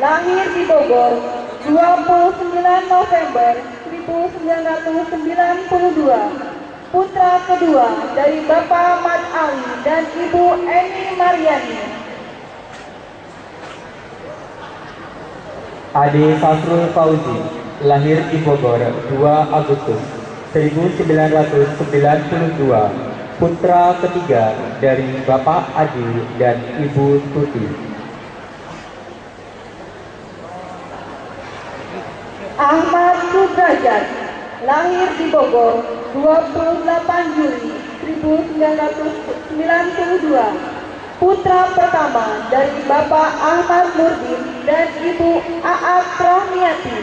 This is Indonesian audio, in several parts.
lahir di Bogor 29 November 1992, putra kedua dari Bapak Mat Ali dan Ibu Eni Mariani. Ade Safrul Fauzi, lahir di Bogor 2 Agustus 1992, putra ketiga dari Bapak Adi dan Ibu Tuti. Ahmad Sudrajat, lahir di Bogor 28 Juli 1992, putra pertama dari Bapak Ahmad Nurdin dan Ibu Aat Rahmiati.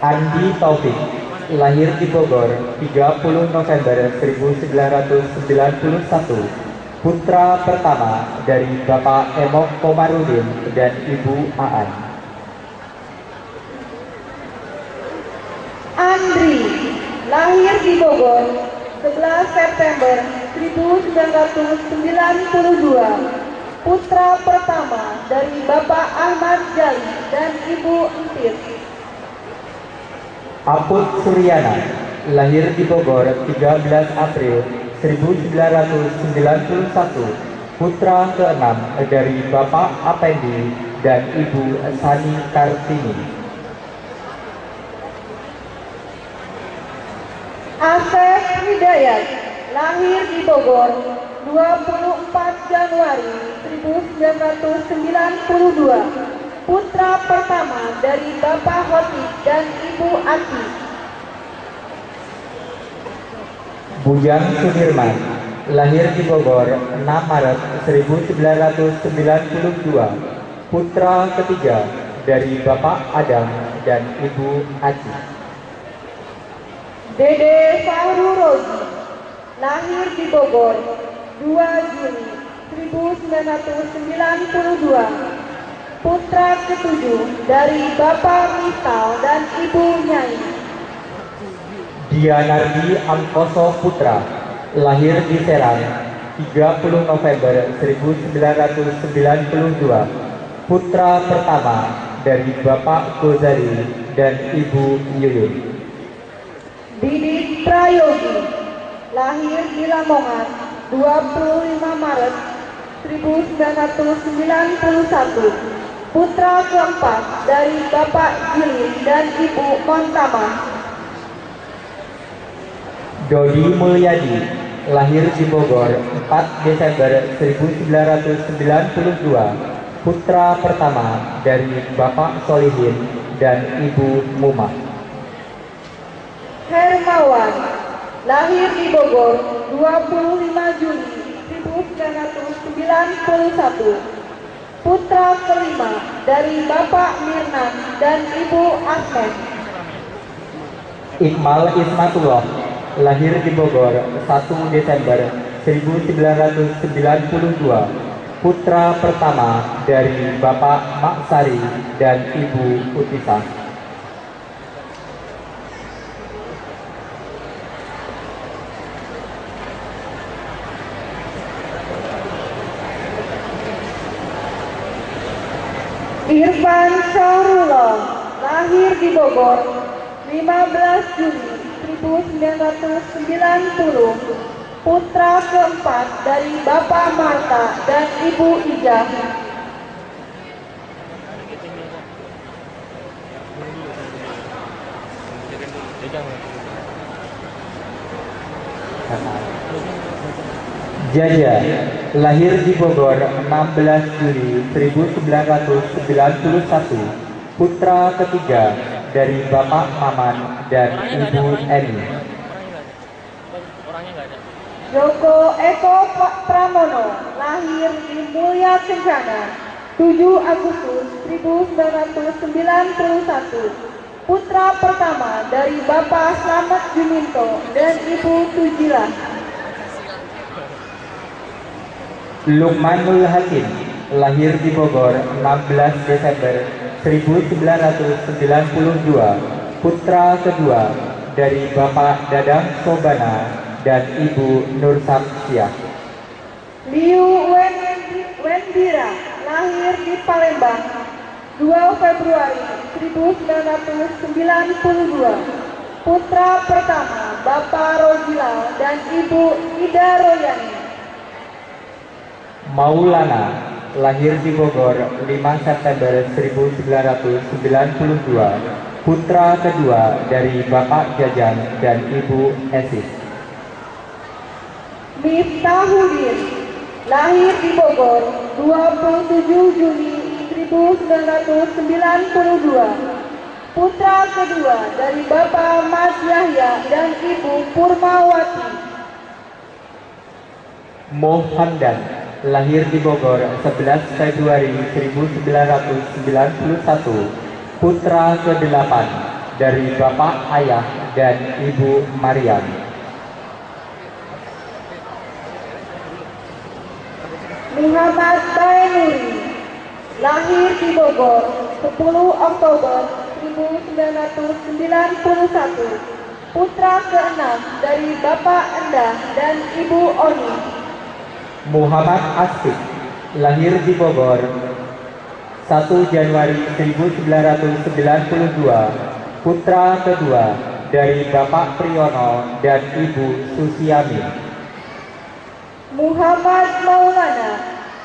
Andi Taufik, lahir di Bogor 30 November 1991, putra pertama dari Bapak Emok Komarudin dan Ibu Aan. Andri, lahir di Bogor 11 September 1992, putra pertama dari Bapak Ahmad Jali dan Ibu Entis. Aput Suryana, lahir di Bogor 13 April 1991, putra keenam dari Bapak Apendi dan Ibu Sani Kartini. Asep Hidayat, lahir di Bogor 24 Januari 1992, putra pertama dari Bapak Hoti dan Ibu Ati. Bujang Sudirman, lahir di Bogor 6 Maret 1992, putra ketiga dari Bapak Adam dan Ibu Aci. Dede Fahru Rozi, lahir di Bogor 2 Juli 1992, putra ketujuh dari Bapak Misal dan Ibu Nyai. Dianardi Angkoso Putra, lahir di Serang 30 November 1992, putra pertama dari Bapak Gozali dan Ibu Yuyun. Didi Prayogi, lahir di Lamongan 25 Maret 1991, putra keempat dari Bapak Jili dan Ibu Montama. Dodi Mulyadi, lahir di Bogor 4 Desember 1992, putra pertama dari Bapak Solihin dan Ibu Mumah. Hermawan, lahir di Bogor 25 Juli 1991, putra kelima dari Bapak Mirnan dan Ibu Asmet. Iqmal Ismatullah, lahir di Bogor 1 Desember 1992, putra pertama dari Bapak Maksari dan Ibu Utisah. Irfan Syahrullah, lahir di Bogor 15 Juli 1990, putra keempat dari Bapak Marta dan Ibu Ijah. Jaja, lahir di Bogor 16 Juli 1991, putra ketiga dari Bapak Maman dan Ibu Eni. Joko Eko Pramono, lahir di Mulya Kencana 7 Agustus 1991, putra pertama dari Bapak Slamet Juminto dan Ibu Tujilah. Lukmanul Hakim, lahir di Bogor 16 Desember 1992, putra kedua dari Bapak Dadang Sobana dan Ibu Nur Samsiah. Liu Wendira, lahir lahir di Palembang, 2 Februari 1992, putra pertama Bapak Rozila dan Ibu Ida Royani. Maulana, lahir di Bogor 5 September 1992, putra kedua dari Bapak Jajan dan Ibu Esis. Miftahuddin, lahir di Bogor 27 Juni 1992, putra kedua dari Bapak Mas Yahya dan Ibu Purmawati. Mohandan, lahir di Bogor 11 Februari 1991, putra ke-8 dari Bapak Ayah dan Ibu Mariam. Muhammad Bainuri, lahir di Bogor 10 Oktober 1991, putra ke-6 dari Bapak Endah dan Ibu Oni. Muhammad Asfiq, lahir di Bogor 1 Januari 1992, putra kedua dari Bapak Priyono dan Ibu Susiami. Muhammad Maulana,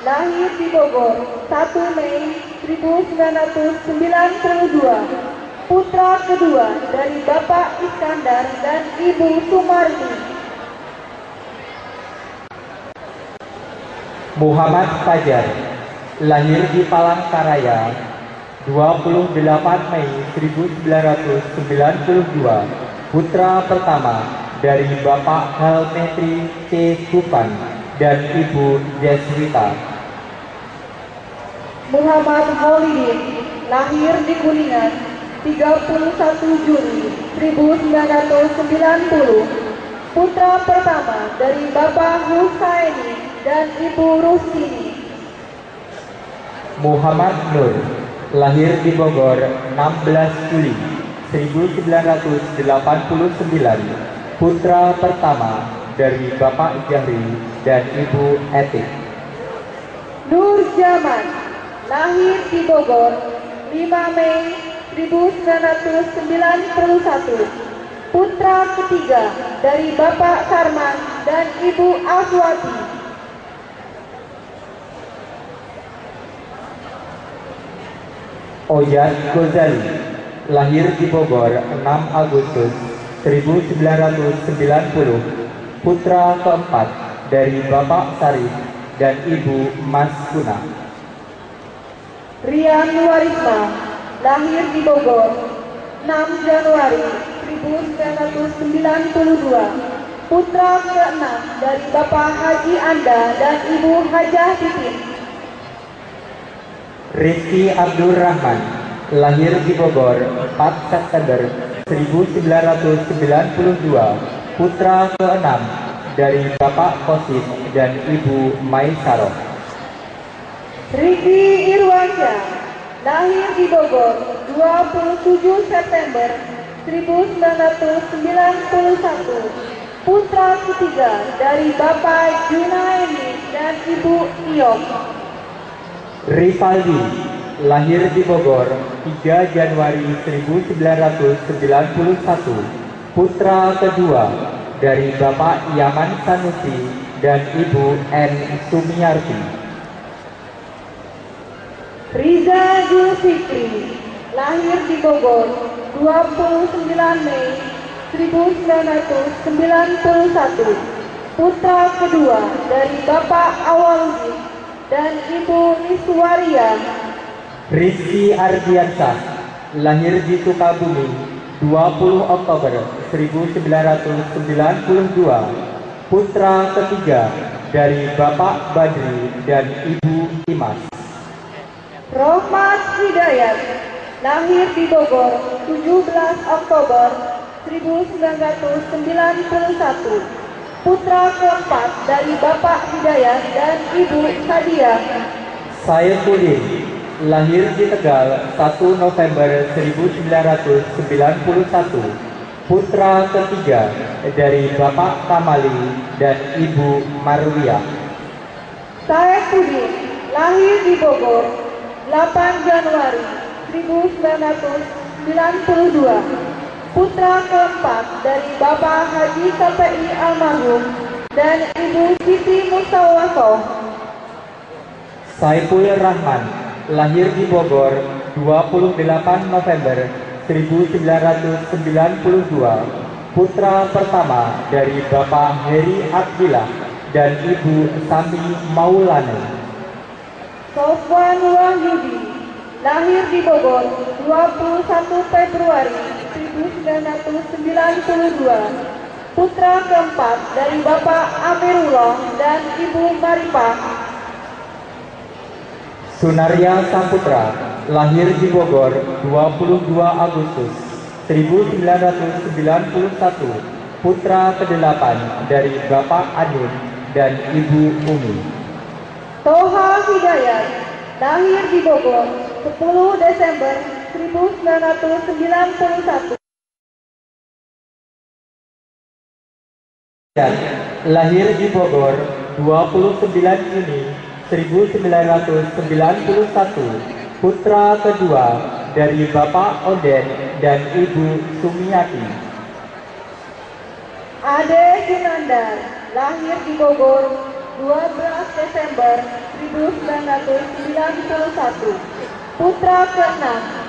lahir di Bogor 1 Mei 1992, putra kedua dari Bapak Iskandar dan Ibu Sumarni. Muhammad Fajar, lahir di Palangkaraya 28 Mei 1992, putra pertama dari Bapak Helmetri C. Kupang dan Ibu Deswita. Muhammad Holidin, lahir di Kuningan 31 Juni 1990, putra pertama dari Bapak Husaini dan Ibu Rusini. Muhammad Nur, lahir di Bogor 16 Juli 1989, putra pertama dari Bapak Jahri dan Ibu Etik. Nur Jaman, lahir di Bogor 5 Mei 1991, putra ketiga dari Bapak Sarman dan Ibu Aswati. Ojat Ghazali, lahir di Bogor 6 Agustus 1990, putra keempat dari Bapak Sarif dan Ibu Mas Kuna. Rian Warisma, lahir di Bogor 6 Januari 1992, putra ke-6 dari Bapak Haji Anda dan Ibu Hajah Titin. Rizky Abdul Rahman, lahir di Bogor 4 September 1992, putra ke-6 dari Bapak Kosim dan Ibu Maisaroh. Riki Irwansyah, lahir di Bogor 27 September 1991, putra ketiga dari Bapak Junaidi dan Ibu Iyok. Rivaldi, lahir di Bogor 3 Januari 1991, putra kedua dari Bapak Yaman Sanusi dan Ibu N. Sumiarti. Riza Zulfikri, lahir di Bogor 29 Mei 1991, putra kedua dari Bapak Awaludin dan Ibu Niswaria. Rizky Ardiansah, lahir di Sukabumi 20 Oktober 1992, putra ketiga dari Bapak Badri dan Ibu Imas. Rohmat Hidayat, lahir di Bogor 17 Oktober 1991, putra keempat dari Bapak Hidayat dan Ibu Sadia. Saifuddin, lahir di Tegal 1 November 1991, putra ketiga dari Bapak Kamali dan Ibu Marwiyah. Saifuddin, lahir di Bogor, 8 Januari 1992, putra keempat dari Bapak Haji KPI almarhum dan Ibu Siti Mustawasoh. Saiful Rahman, lahir di Bogor, 28 November 1992, putra pertama dari Bapak Heri Abdillah dan Ibu Sami Maulana. Sofwan Wahyudi, lahir di Bogor, 21 Februari 1992, putra keempat dari Bapak Amirullah dan Ibu Maripah. Sunaria Saputra, lahir di Bogor, 22 Agustus 1991, putra ke-8 dari Bapak Adun dan Ibu Umi. Toha Hidayat, lahir di Bogor, 10 Desember 1991. Lahir di Bogor, 29 Juni 1991, putra kedua dari Bapak Oden dan Ibu Sumiati. Ade Gunandar, lahir di Bogor, 12 Desember 1991, putra ke-6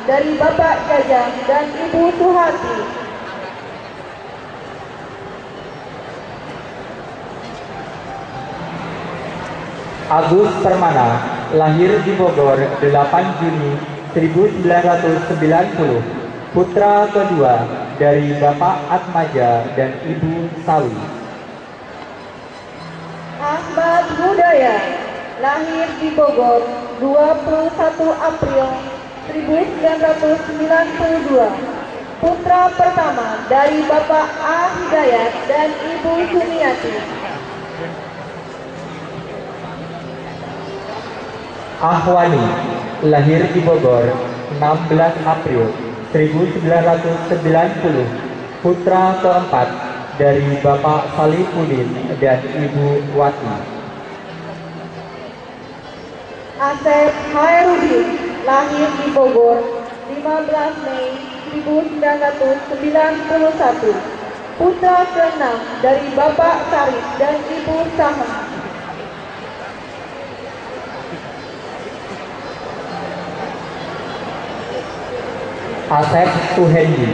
dari Bapak Jajang dan Ibu Suhati. Agus Permana, lahir di Bogor, 8 Juni 1990, putra kedua dari Bapak Atmaja dan Ibu Sawi. Ahmad Hudayat, lahir di Bogor, 21 April 1992, putra pertama dari Bapak A. Hidayat dan Ibu Sumiati. Ahwani, lahir di Bogor, 16 April 1990, putra keempat dari Bapak Salihuddin dan Ibu Wati. Asep Hairudin, lahir di Bogor, 15 Mei 1991, putra ke-6 dari Bapak Sarif dan Ibu Sahem. Asep Suhendi,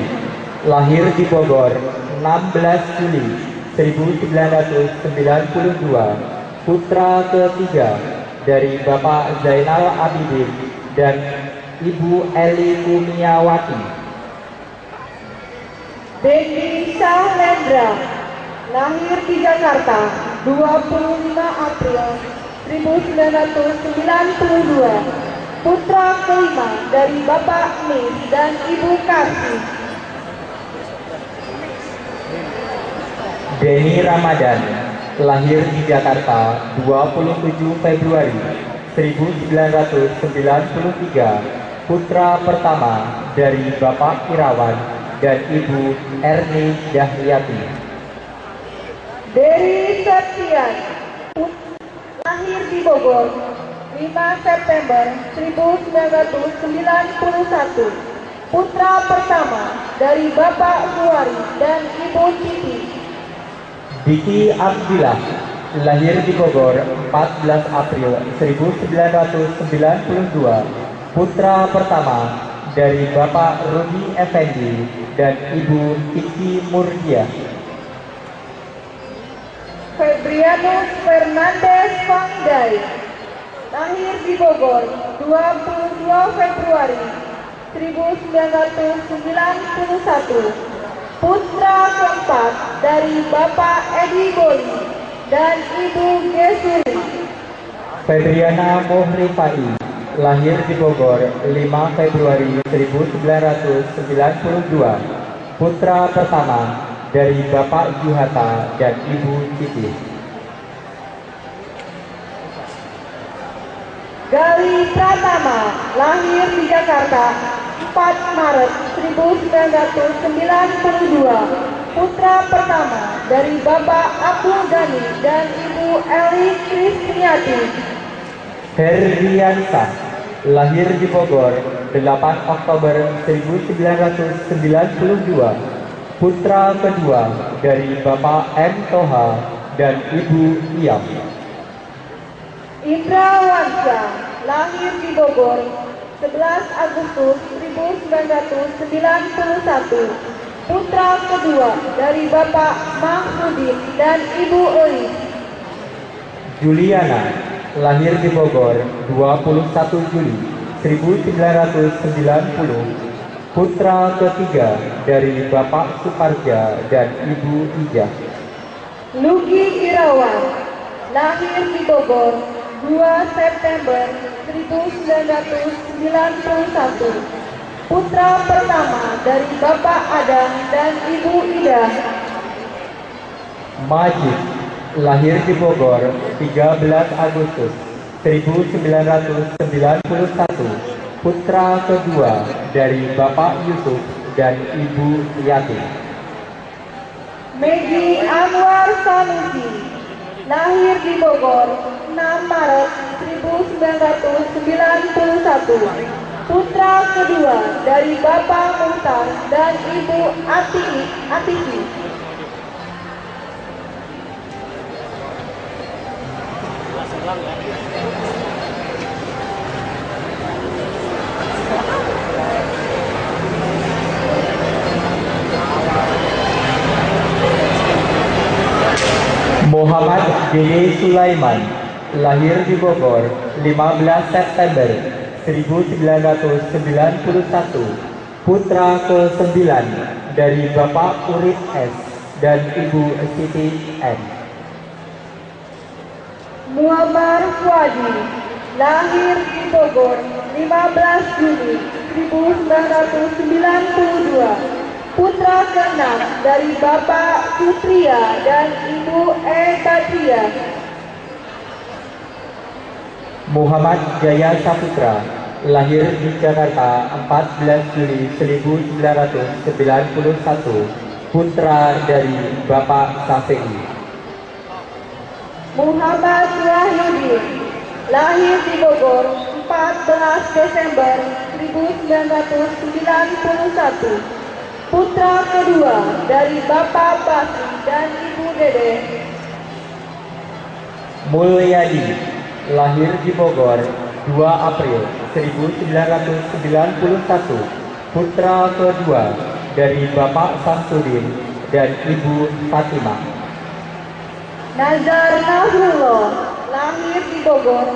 lahir di Bogor, 16 Juli 1992, putra ketiga dari Bapak Zainal Abidin dan Ibu Eli Kumiawati. Dendi Sahlendra, lahir di Jakarta, 25 April 1992, putra kelima dari Bapak Nis dan Ibu Kasih. Denny Ramadan, lahir di Jakarta, 27 Februari 1993, putra pertama dari Bapak Irawan dan Ibu Erni Dahyati. Dery Septian, lahir di Bogor, 5 September 1991, putra pertama dari Bapak Suwari dan Ibu Titi. Diki Abdillah, lahir di Bogor, 14 April 1992, putra pertama dari Bapak Rudi Effendi dan Ibu Kiki Murdia. Febrianus Fernandez Fangdai, lahir di Bogor, 22 Februari 1991, putra keempat dari Bapak Edi Boli dan Ibu Gesuri. Febriana Mohrifai, lahir di Bogor, 5 Februari 1992, putra pertama dari Bapak Juhata dan Ibu Titi. Gali Pratama, lahir di Jakarta, 4 Maret 1992, putra pertama dari Bapak Abdul Ghani dan Ibu Eli Krisniati. Herdiansah, lahir di Bogor, 8 Oktober 1992, putra kedua dari Bapak M. Toha dan Ibu Iyam. Indra Wansya, lahir di Bogor, 11 Agustus 1991, putra kedua dari Bapak Mahmudin dan Ibu Elis. Juliana, lahir di Bogor, 21 Juli 1990, putra ketiga dari Bapak Suparja dan Ibu Ijah. Lugi Irawan, lahir di Bogor, 2 September 1991, putra pertama dari Bapak Adang dan Ibu Ida. Majid, lahir di Bogor, 13 Agustus 1991, putra kedua dari Bapak Yusuf dan Ibu Yati. Megi Anwar Sanusi, lahir di Bogor, 6 Maret 1991, putra kedua dari Bapak Muhtar dan Ibu Atiki. Muhammad Dede Sulaiman, lahir di Bogor, 15 September 1991, putra ke-9 dari Bapak Urip S. dan Ibu Siti N. Muammar Fuadi, lahir di Bogor, 15 Juni 1992, putra ke-6 dari Bapak Putria dan Ibu Badria. Muhammad Jaya Saputra, lahir di Jakarta 14 Juli 1991, putra dari Bapak Safi'i. Muhammad Wahyudin, lahir di Bogor, 14 Desember 1991, putra kedua dari Bapak Basri dan Ibu Dede. Mulyadi, lahir di Bogor, 2 April 1991, putra kedua dari Bapak Samsudin dan Ibu Fatimah. Nazar Nasrullah, lahir di Bogor,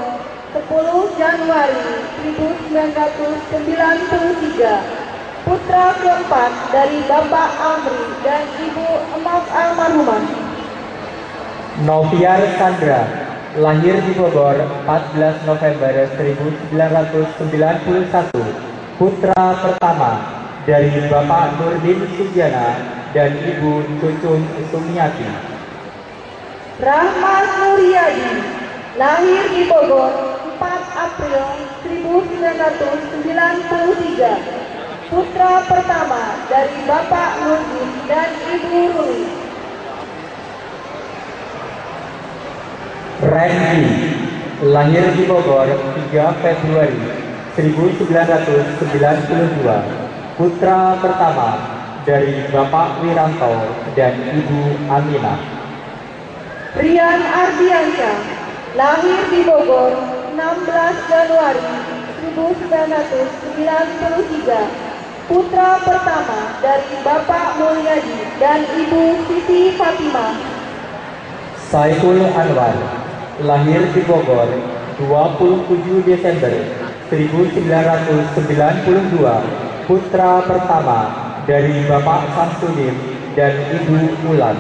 10 Januari 1993, putra keempat dari Bapak Amri dan Ibu Emak almarhumah. Noviar Sandra, lahir di Bogor 14 November 1991, putra pertama dari Bapak Nurdin Sugiana dan Ibu Cucun Sumiati. Rahmat Nuryadi, lahir di Bogor, 4 April 1993, putra pertama dari Bapak Nurdin dan Ibu Ruli. Randy, lahir di Bogor 3 Februari 1992, putra pertama dari Bapak Wiranto dan Ibu Aminah. Rian Ardiansyah, lahir di Bogor, 16 Januari 1993, putra pertama dari Bapak Mulyadi dan Ibu Siti Fatimah. Saiful Anwar, lahir di Bogor 27 Desember 1992, putra pertama dari Bapak Samsudin dan Ibu Ulan.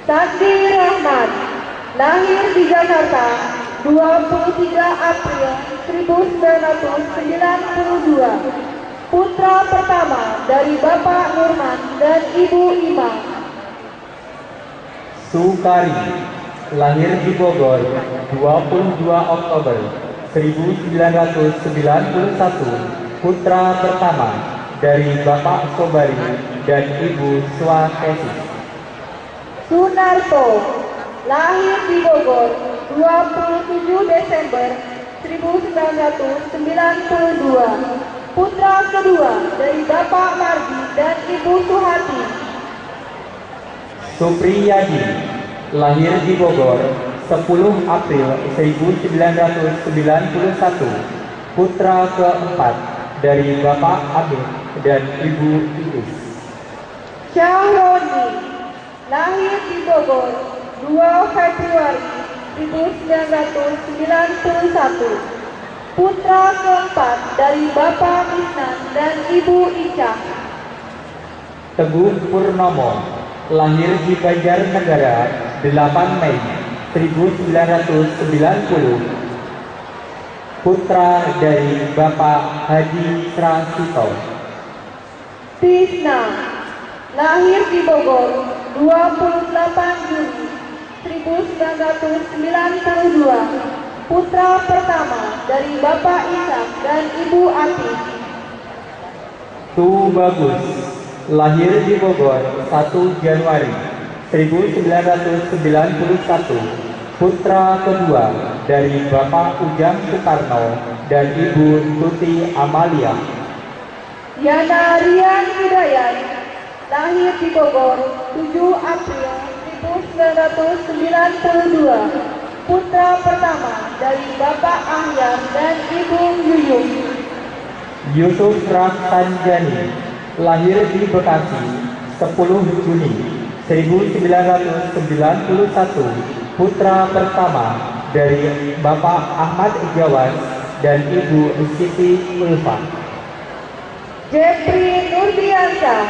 Sandi Rahmat, lahir di Jakarta, 23 April 1992, putra pertama dari Bapak Nurman dan Ibu Ima. Sukari, lahir di Bogor 22 Oktober 1991, putra pertama dari Bapak Sobari dan Ibu Swakesi. Sunarto, lahir di Bogor 27 Desember 1992, putra kedua dari Bapak Mardi dan Ibu Suhati. Supriyadi, lahir di Bogor 10 April 1991, putra keempat dari Bapak Amin dan Ibu Iis. Syahroni, lahir di Bogor 2 Februari 1991, putra keempat dari Bapak Misnan dan Ibu Ica. Teguh Purnomo, lahir di Banjarnegara 8 Mei 1990, putra dari Bapak Hadi Prasito. Tisna, lahir di Bogor 28 Juni 1992, putra pertama dari Bapak Ishak dan Ibu Atif. Tu Bagus, lahir di Bogor 1 Januari 1991, putra kedua dari Bapak Ujang Soekarno dan Ibu Tuti Amalia. Yana Rian Hidayat, lahir di Bogor 7 April 1992, putra pertama dari Bapak Ahyar dan Ibu Yuyung. Yusuf Rahsanjani, lahir di Bekasi 10 Juni 1991, putra pertama dari Bapak Ahmad Jawas dan Ibu Siti Ulfa. Jeffrey Nurdiansyah,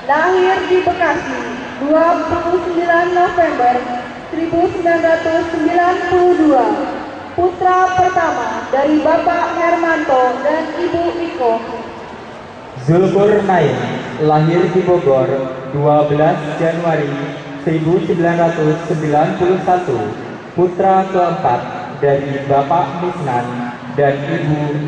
lahir di Bekasi 29 November 1992, putra pertama dari Bapak Hermanto dan Ibu Iko. Zulkarnain, lahir di Bogor 12 Januari 1991, putra keempat dari Bapak Misnan dan Ibu